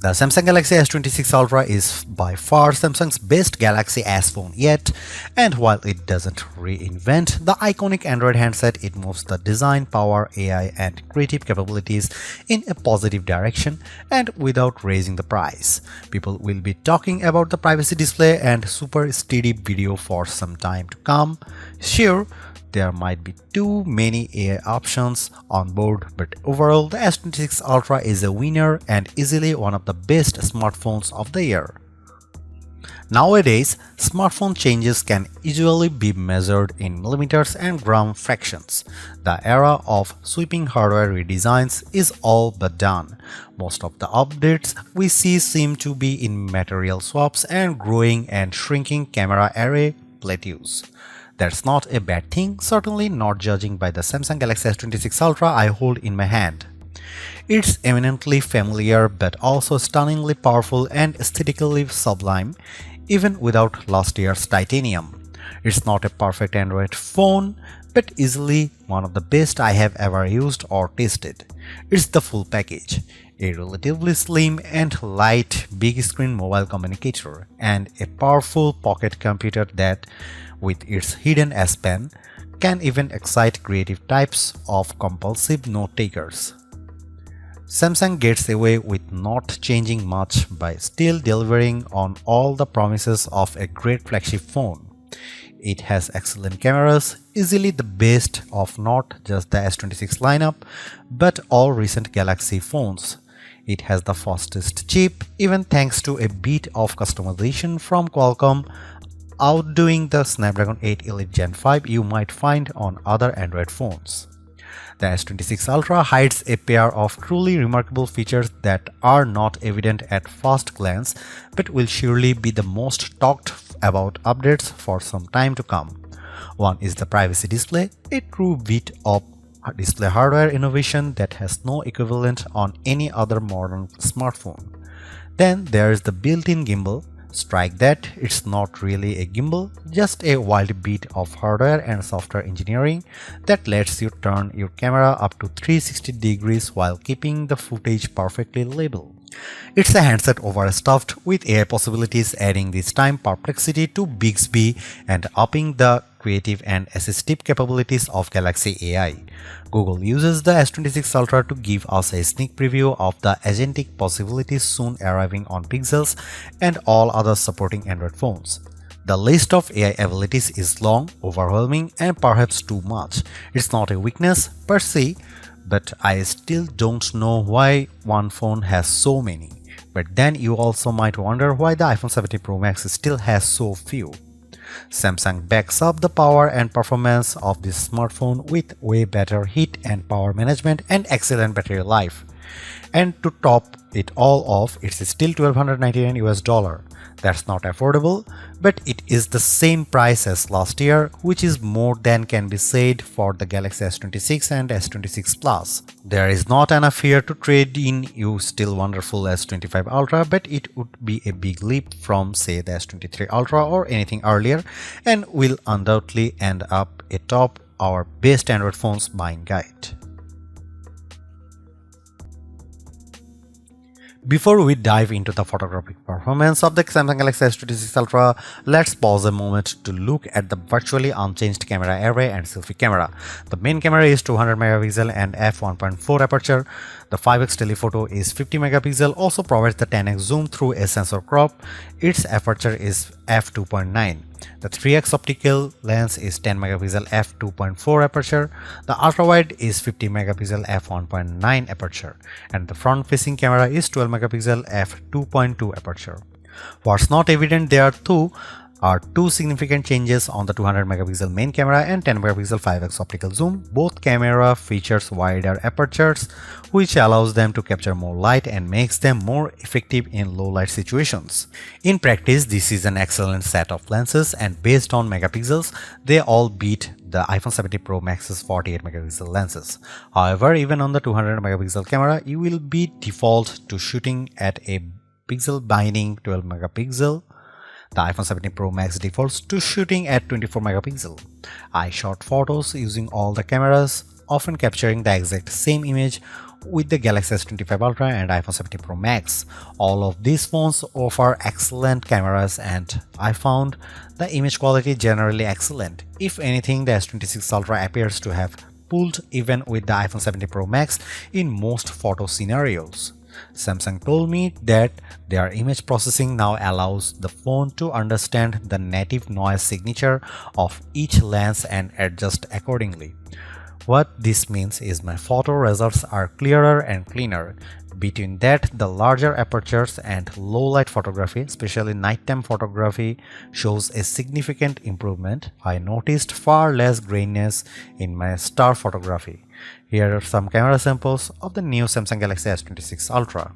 The Samsung Galaxy S26 Ultra is by far Samsung's best Galaxy S phone yet, and while it doesn't reinvent the iconic Android handset, it moves the design, power, AI, and creative capabilities in a positive direction and without raising the price. People will be talking about the privacy display and super steady video for some time to come. Sure, there might be too many AI options on board, but overall the S26 Ultra is a winner and easily one of the best smartphones of the year. Nowadays, smartphone changes can usually be measured in millimeters and gram fractions. The era of sweeping hardware redesigns is all but done. Most of the updates we see seem to be in material swaps and growing and shrinking camera array plateaus. That's not a bad thing, certainly not judging by the Samsung Galaxy S26 Ultra I hold in my hand. It's eminently familiar but also stunningly powerful and aesthetically sublime, even without last year's titanium. It's not a perfect Android phone, but easily one of the best I have ever used or tested. It's the full package. A relatively slim and light big screen mobile communicator, and a powerful pocket computer that, with its hidden S Pen, can even excite creative types of compulsive note-takers. Samsung gets away with not changing much by still delivering on all the promises of a great flagship phone. It has excellent cameras, easily the best of not just the S26 lineup, but all recent Galaxy phones. It has the fastest chip, even thanks to a bit of customization from Qualcomm, outdoing the Snapdragon 8 Elite Gen 5 you might find on other Android phones. The S26 Ultra hides a pair of truly remarkable features that are not evident at first glance, but will surely be the most talked about updates for some time to come. One is the privacy display, a true bit of display hardware innovation that has no equivalent on any other modern smartphone. Then there is the built-in gimbal. Strike that, it's not really a gimbal, just a wild bit of hardware and software engineering that lets you turn your camera up to 360 degrees while keeping the footage perfectly labeled. It's a handset overstuffed with AI possibilities, adding this time Perplexity to Bixby and upping the creative and assistive capabilities of Galaxy AI. Google uses the S26 Ultra to give us a sneak preview of the agentic possibilities soon arriving on Pixels and all other supporting Android phones. The list of AI abilities is long, overwhelming, and perhaps too much. It's not a weakness per se, but I still don't know why one phone has so many. But then you also might wonder why the iPhone 17 Pro Max still has so few. Samsung backs up the power and performance of this smartphone with way better heat and power management and excellent battery life. And to top it all off, it's still $1,299 US. That's not affordable, but it is the same price as last year, which is more than can be said for the Galaxy S26 and S26 Plus. There is not enough here to trade in your still wonderful S25 Ultra, but it would be a big leap from, say, the S23 Ultra or anything earlier, and will undoubtedly end up atop our best Android phones buying guide. Before we dive into the photographic performance of the Samsung Galaxy S26 Ultra, let's pause a moment to look at the virtually unchanged camera array and selfie camera. The main camera is 200 megapixel and f1.4 aperture. The 5x telephoto is 50 megapixel, also provides the 10x zoom through a sensor crop. Its aperture is f2.9. The 3x optical lens is 10 megapixel f2.4 aperture. The ultra-wide is 50 megapixel f1.9 aperture, and the front-facing camera is 12 megapixel f2.2 aperture. What's not evident there too are two significant changes on the 200 megapixel main camera and 10 megapixel 5x optical zoom. Both camera features wider apertures, which allows them to capture more light and makes them more effective in low light situations. In practice, this is an excellent set of lenses, and based on megapixels, they all beat the iPhone 17 Pro Max's 48 megapixel lenses. However, even on the 200 megapixel camera, you will be default to shooting at a pixel binding 12 megapixel. The iPhone 17 Pro Max defaults to shooting at 24 megapixel. I shot photos using all the cameras, often capturing the exact same image with the Galaxy S25 Ultra and iPhone 17 Pro Max. All of these phones offer excellent cameras, and I found the image quality generally excellent. If anything, the S26 Ultra appears to have pulled even with the iPhone 17 Pro Max in most photo scenarios. Samsung told me that their image processing now allows the phone to understand the native noise signature of each lens and adjust accordingly. What this means is my photo results are clearer and cleaner. Between that, the larger apertures and low light photography, especially nighttime photography, shows a significant improvement. I noticed far less graininess in my star photography. Here are some camera samples of the new Samsung Galaxy S26 Ultra.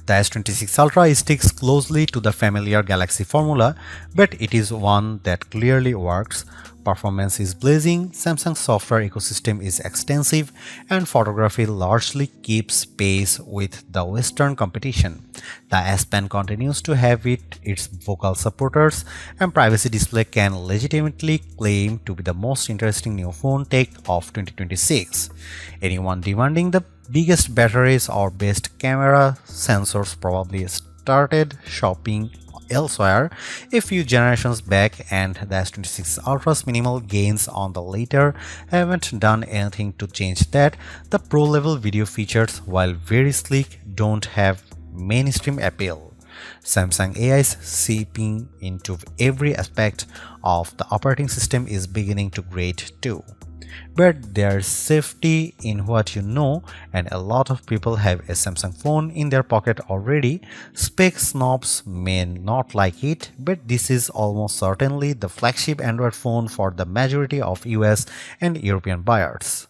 The S26 Ultra sticks closely to the familiar Galaxy formula, but it is one that clearly works. Performance is blazing, Samsung's software ecosystem is extensive, and photography largely keeps pace with the Western competition. The S Pen continues to have its vocal supporters, and Privacy Display can legitimately claim to be the most interesting new phone tech of 2026. Anyone demanding the biggest batteries or best camera sensors probably started shopping elsewhere a few generations back, and the S26 Ultra's minimal gains on the later haven't done anything to change that. The pro level video features, while very sleek, don't have mainstream appeal. Samsung AI's seeping into every aspect of the operating system is beginning to grate too. But there's safety in what you know, and a lot of people have a Samsung phone in their pocket already. Spec snobs may not like it, but this is almost certainly the flagship Android phone for the majority of US and European buyers.